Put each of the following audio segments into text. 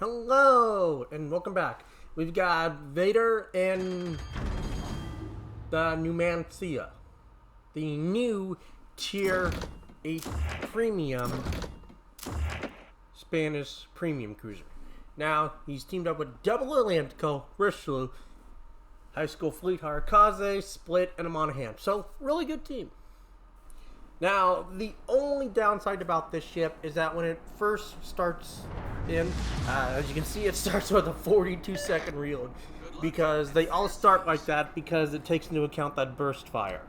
Hello, and welcome back. We've got Vader and the Numancia, the new Tier 8 Premium Spanish Premium Cruiser. Now, he's teamed up with Double Atlantico, Richelieu, High School Fleet, Harakaze, Split, and a Monahan. So, really good team. Now, the only downside about this ship is that when it first starts in, as you can see, it starts with a 42-second reload, because they all start like that because it takes into account that burst fire.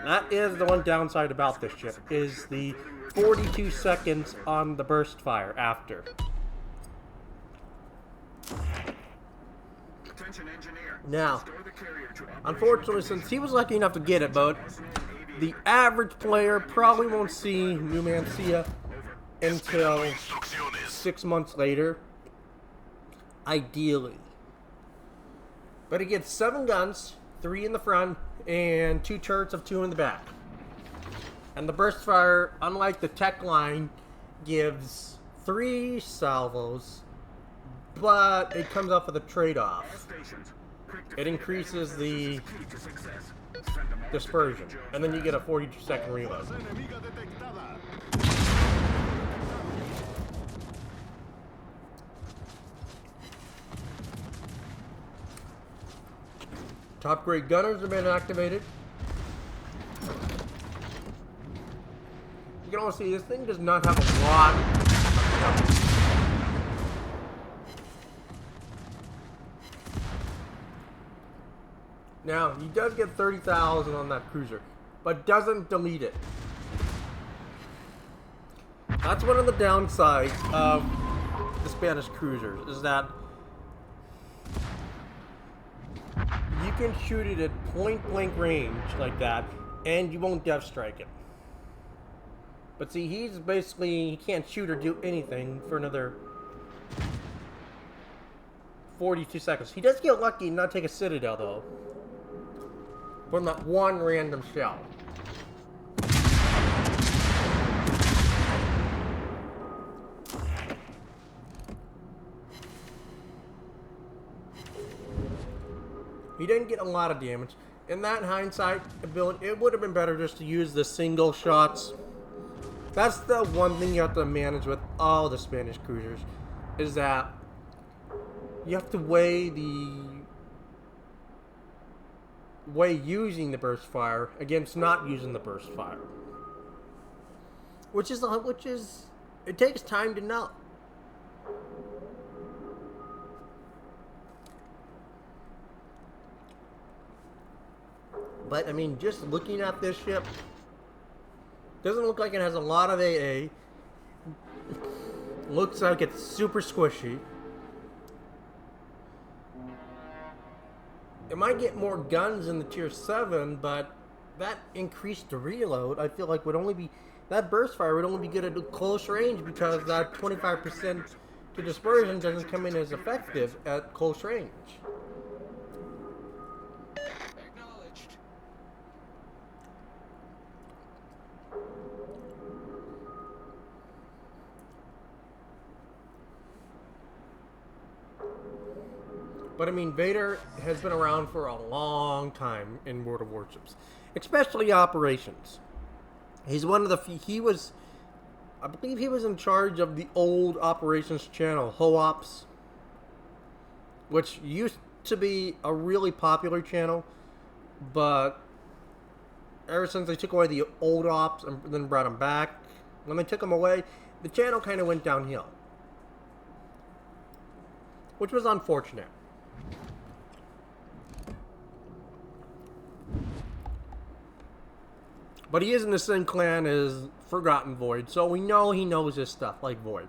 That is the one downside about this ship, is the 42 seconds on the burst fire after. Now, unfortunately, since he was lucky enough to get it, but the average player probably won't see Numancia until 6 months later, ideally. But it gets 7 guns, 3 in the front, and 2 turrets of 2 in the back. And the burst fire, unlike the tech line, gives 3 salvos, but it comes up with a trade-off. It increases the dispersion, and then you get a 42-second reload. Top grade gunners have been activated. You can also see this thing does not have a lot of. Now, he does get 30,000 on that cruiser, but doesn't delete it. That's one of the downsides of the Spanish cruisers, is that you can shoot it at point-blank range like that, and you won't death strike it. But see, he's basically, he can't shoot or do anything for another 42 seconds. He does get lucky and not take a citadel, though, from that one random shell. He didn't get a lot of damage. In that hindsight ability, it would have been better just to use the single shots. That's the one thing you have to manage with all the Spanish cruisers, is that you have to weigh using the burst fire against not using the burst fire, which is it takes time to know. But I mean, just looking at this ship, doesn't look like it has a lot of AA. Looks like it's super squishy. It might get more guns in the tier 7, but that increased reload, I feel like would only be, that burst fire would only be good at close range, because that 25% to dispersion doesn't come in as effective at close range. Acknowledged. But I mean, Vader has been around for a long time in World of Warships, especially operations. He's one of the I believe he was in charge of the old operations channel, HOOPS, which used to be a really popular channel, but ever since they took away the old ops and then brought them back, when they took them away, the channel kind of went downhill, which was unfortunate. But he is in the same clan as Forgotten Void, so we know he knows his stuff, like Void.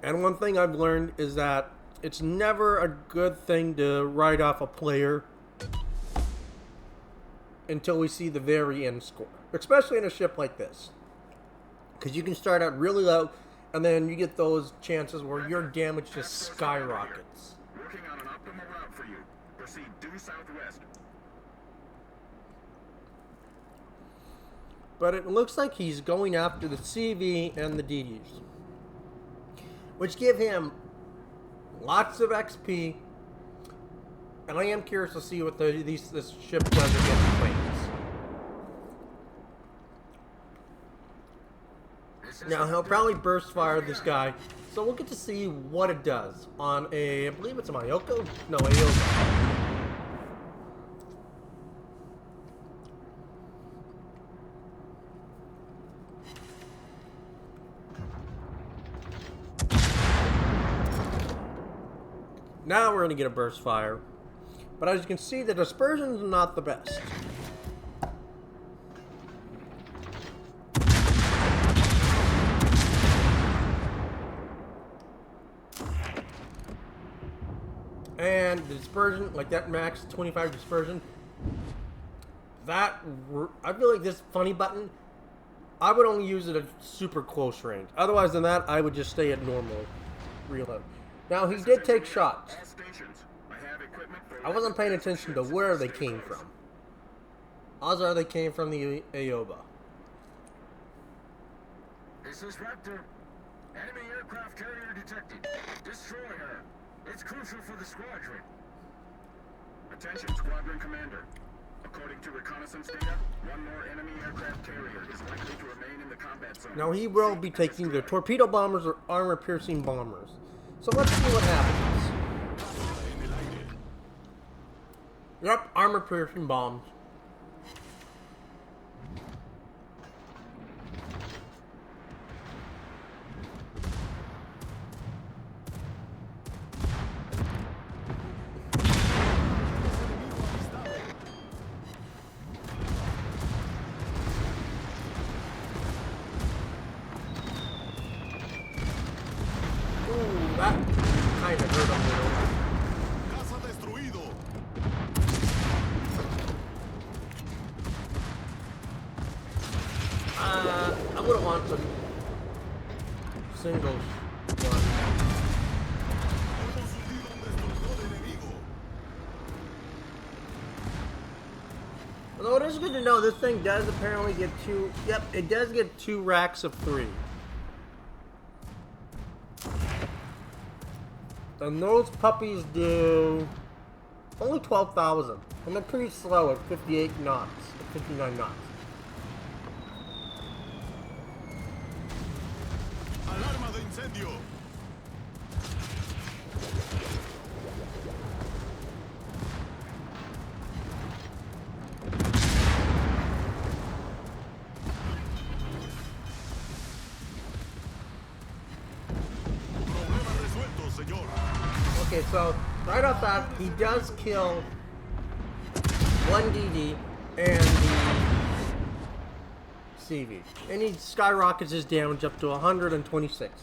And one thing I've learned is that it's never a good thing to write off a player until we see the very end score. Especially in a ship like this. Because you can start out really low, and then you get those chances where your damage just skyrockets. Working on an optimal route for you. Proceed due southwest. but it looks like he's going after the CV and the DDs, which give him lots of XP, and I am curious to see what this ship does against planes. Now, he'll probably burst fire this guy, so we'll get to see what it does on a, I believe it's a Mayoko? No, Aoba. Now we're going to get a burst fire, but as you can see, the dispersion is not the best. And the dispersion, like that max 25 dispersion, I feel like this funny button, I would only use it at super close range. Otherwise than that, I would just stay at normal reload. Now, he did take shots. I wasn't paying attention to where they came from. Odds are they came from the Aoba. This is Raptor. Enemy aircraft carrier detected. Destroy her. It's crucial for the squadron. Attention, squadron commander. According to reconnaissance data, one more enemy aircraft carrier is likely to remain in the combat zone. Now, he will be taking either torpedo bombers or armor-piercing bombers. So let's see what happens. Yep, armor-piercing bombs. That kind of hurt him a little. Casa destruido. I wouldn't want some singles one. Hemos hundido un destructor enemigo. Although it is good to know this thing does apparently get two. Yep, it does get 2 racks of 3. And those puppies do only 12,000. And they're pretty slow at 58 knots, at 59 knots. Alarma de incendio. Problema resuelto, señor. Okay, so right off that, he does kill 1 DD and the CV. And he skyrockets his damage up to 126.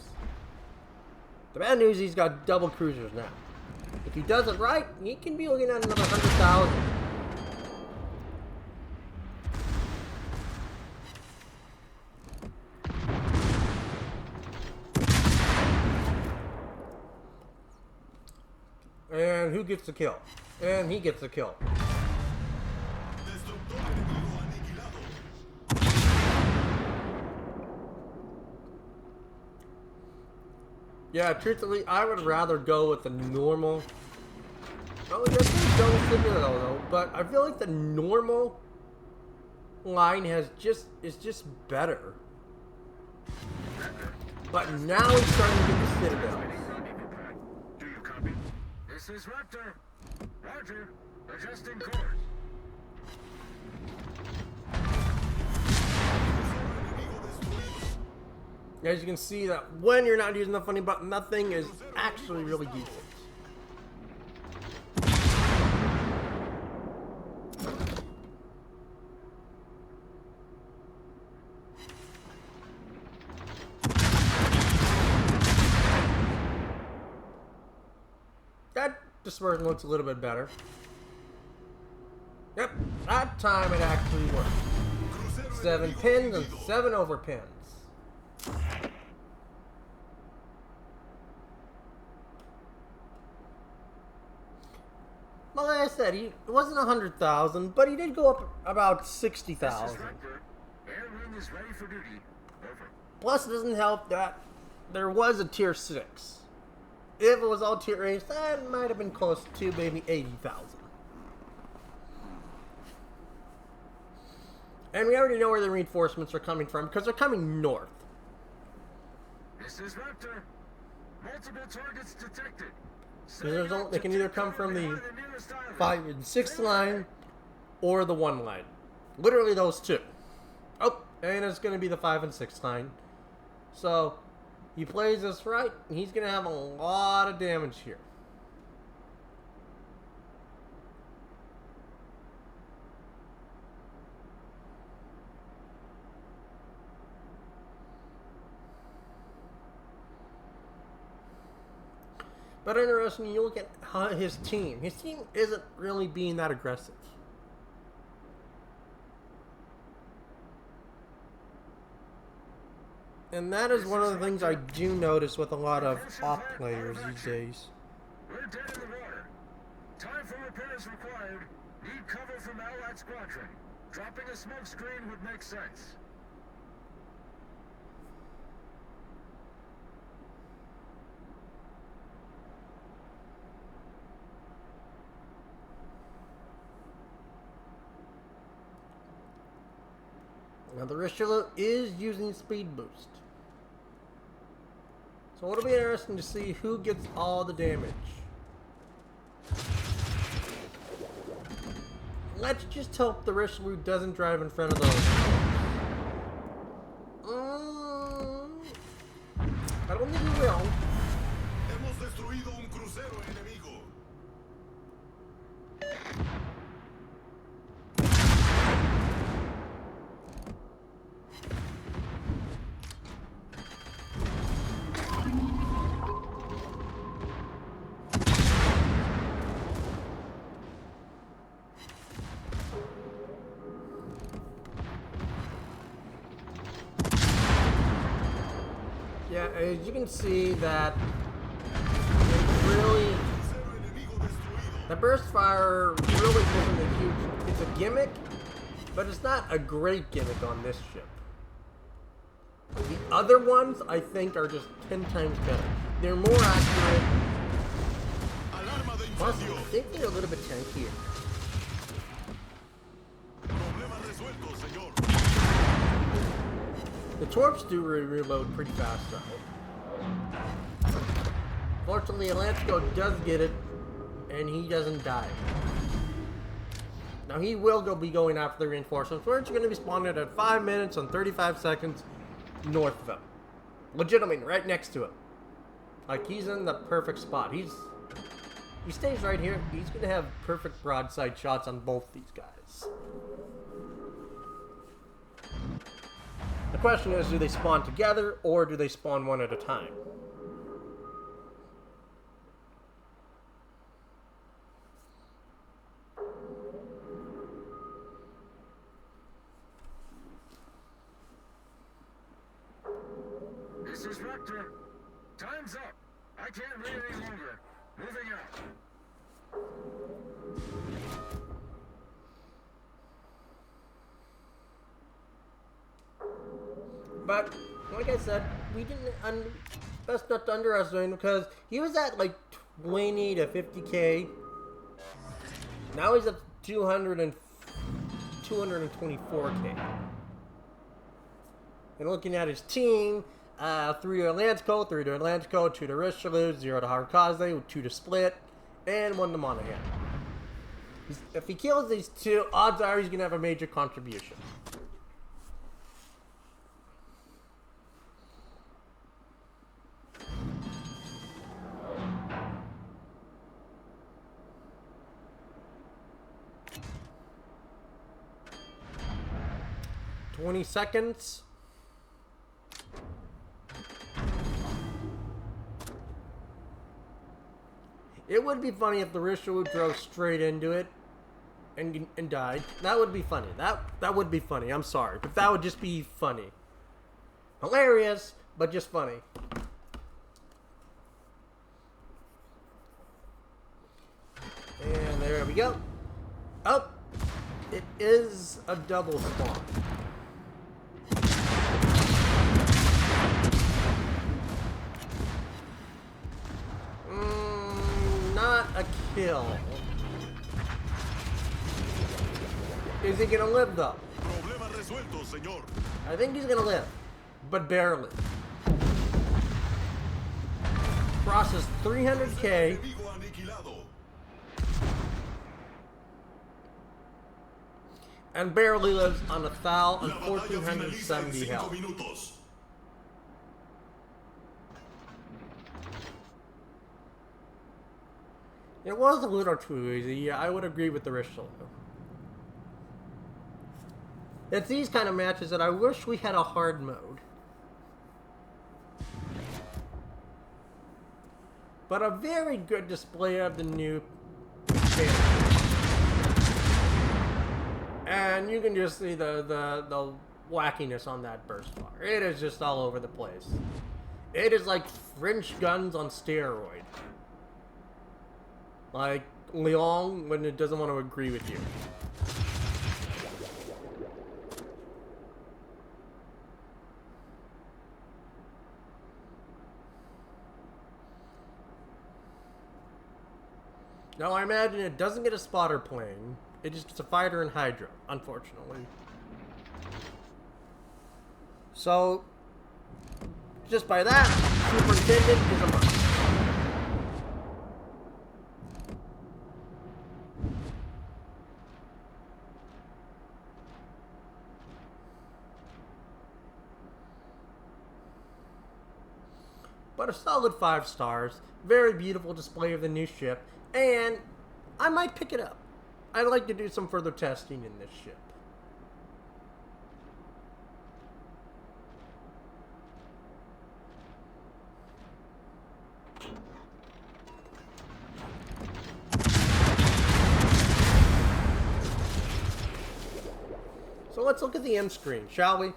The bad news, he's got double cruisers now. If he does it right, he can be looking at another 100,000. And who gets the kill? And he gets the kill. Destructor enemigo aniquilado. Yeah, truthfully, I would rather go with the normal. Oh, yes, there's double Citadel though, but I feel like the normal line is just better. But now he's starting to get the Citadel. Do you copy? This is Raptor. Roger. Adjusting course. As you can see, that when you're not using the funny button, that thing is actually really decent. That dispersion looks a little bit better. Yep, that time it actually worked. 7 pins and 7 over pins. Well, like I said, it wasn't 100,000, but he did go up about 60,000. Air wing is ready for duty. Over. Plus, it doesn't help that there was a tier 6. If it was all tier 8, that might have been close to maybe 80,000. And we already know where the reinforcements are coming from, because they're coming north. This is Raptor. Multiple targets detected. They can either come from the 5 and 6 line, or the 1 line. Literally those two. Oh, and it's going to be the 5 and 6 line. So, he plays this right, and he's going to have a lot of damage here. But interesting, you look at his team. His team isn't really being that aggressive. And that is one of the things I do notice with a lot of off players these days. We're dead in the water. Time for repairs required. Need cover from Allied Squadron. Dropping a smoke screen would make sense. Now the Richelieu is using speed boost. So it'll be interesting to see who gets all the damage. Let's just hope the Richelieu doesn't drive in front of those. I don't think he will. Hemos destruido un crucero enemigo. Yeah, as you can see that really, the burst fire really isn't a huge, it's a gimmick, but it's not a great gimmick on this ship. The other ones, I think, are just 10 times better. They're more accurate, plus I think they're a little bit tankier. The torps do reload pretty fast though. Fortunately, Atlantico does get it, and he doesn't die. Now he will be going after the reinforcements, which are going to be spawning at 5 minutes and 35 seconds north of him. Legitimately, right next to him. Like, he's in the perfect spot. He stays right here. He's going to have perfect broadside shots on both these guys. The question is, do they spawn together, or do they spawn one at a time? This is Raptor. Time's up. I can't wait any longer. Moving out. But, like I said, we didn't, best not to underestimate him, because he was at like 20 to 50k. Now he's at 224k. And looking at his team, 3 to Atlantico, 2 to Richelieu, 0 to Harukaze, 2 to Split, and 1 to Monahan. If he kills these two, odds are he's going to have a major contribution. $20 seconds. It would be funny if the Richelieu drove straight into it and died. That would be funny. That would be funny. I'm sorry, but that would just be funny. Hilarious, but just funny. And there we go. Oh, it is a double spawn. kill. Is he gonna live though? Problema resuelto, señor. I think he's gonna live, but barely. Crosses 300k. Enemigo aniquilado. And barely lives on 1,000 La and batalla finaliza en 1,470 5 health. minutos. It was a little too easy. Yeah, I would agree with the Rishal. It's these kind of matches that I wish we had a hard mode. But a very good display of the new expansion. And you can just see the wackiness on that burst fire. It is just all over the place. It is like French guns on steroid. Like Leon when it doesn't want to agree with you. Now I imagine it doesn't get a spotter plane. It just gets a fighter and Hydra, unfortunately. So, just by that, Superintendent is a must. But a solid 5 stars. Very beautiful display of the new ship. And I might pick it up. I'd like to do some further testing in this ship. So let's look at the M screen, shall we?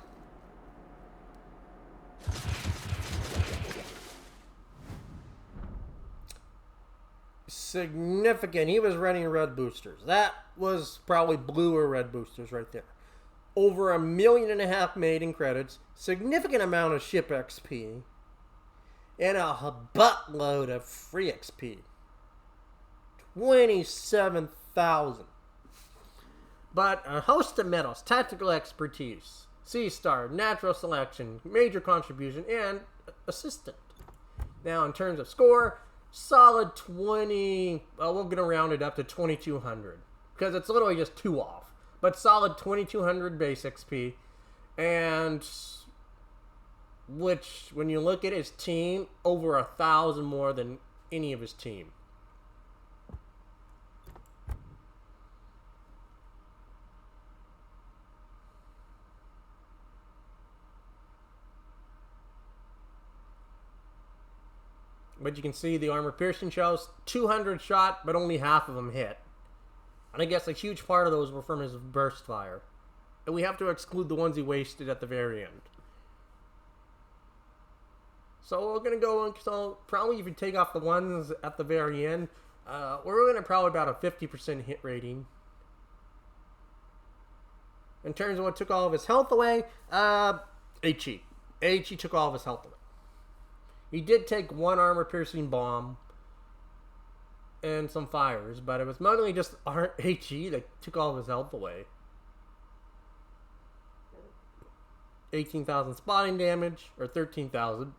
Significant. He was running red boosters. That was probably blue or red boosters right there. Over 1.5 million made in credits. Significant amount of ship XP. And a buttload of free XP. 27,000. But a host of medals, tactical expertise, C-star, natural selection, major contribution, and assistant. Now in terms of score, solid 20, well, we're going to round it up to 2,200. Because it's literally just 2 off. But solid 2,200 base XP. And which, when you look at his team, over 1,000 more than any of his team. But you can see the armor piercing shells, 200 shot, but only half of them hit. And I guess a huge part of those were from his burst fire. And we have to exclude the ones he wasted at the very end. So we're going to go, so probably if you take off the ones at the very end, we're going to probably about a 50% hit rating. In terms of what took all of his health away, HE. HE took all of his health away. He did take 1 armor-piercing bomb and some fires, but it was mostly just HE that took all of his health away. 18,000 spotting damage, or 13,000.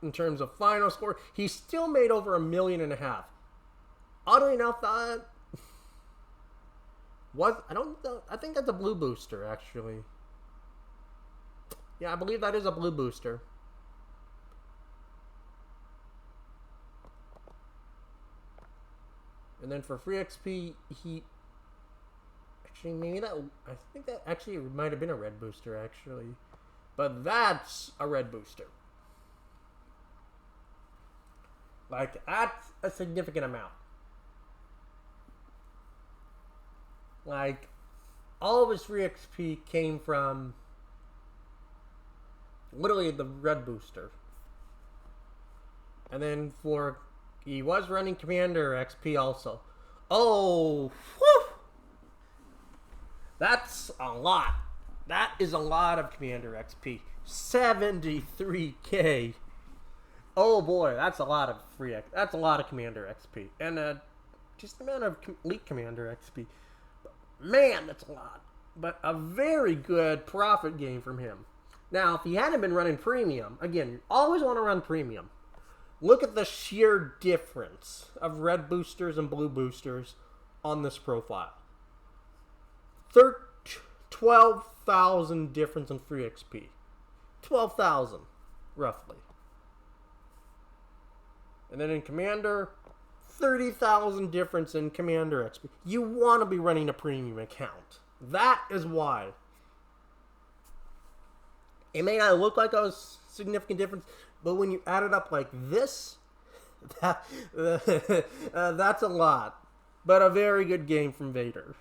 In terms of final score, he still made over 1.5 million. Oddly enough, that was, I think that's a blue booster, actually. Yeah, I believe that is a blue booster. And then for free XP, he... Actually, maybe that... I think that actually might have been a red booster, actually. But that's a red booster. Like, that's a significant amount. Like, all of his free XP came from... literally the red booster. And then for... he was running Commander XP also. Oh! Whew! That's a lot. That is a lot of Commander XP. 73k. Oh boy, that's a lot of that's a lot of Commander XP. And just the amount of Elite Commander XP. Man, that's a lot. But a very good profit gain from him. Now, if he hadn't been running Premium, again, you always want to run Premium. Look at the sheer difference of red boosters and blue boosters on this profile. 12,000 difference in free XP. 12,000, roughly. And then in Commander, 30,000 difference in Commander XP. You want to be running a Premium account. That is why. It may not look like a significant difference, but when you add it up like this, that's a lot. But a very good game from Vader.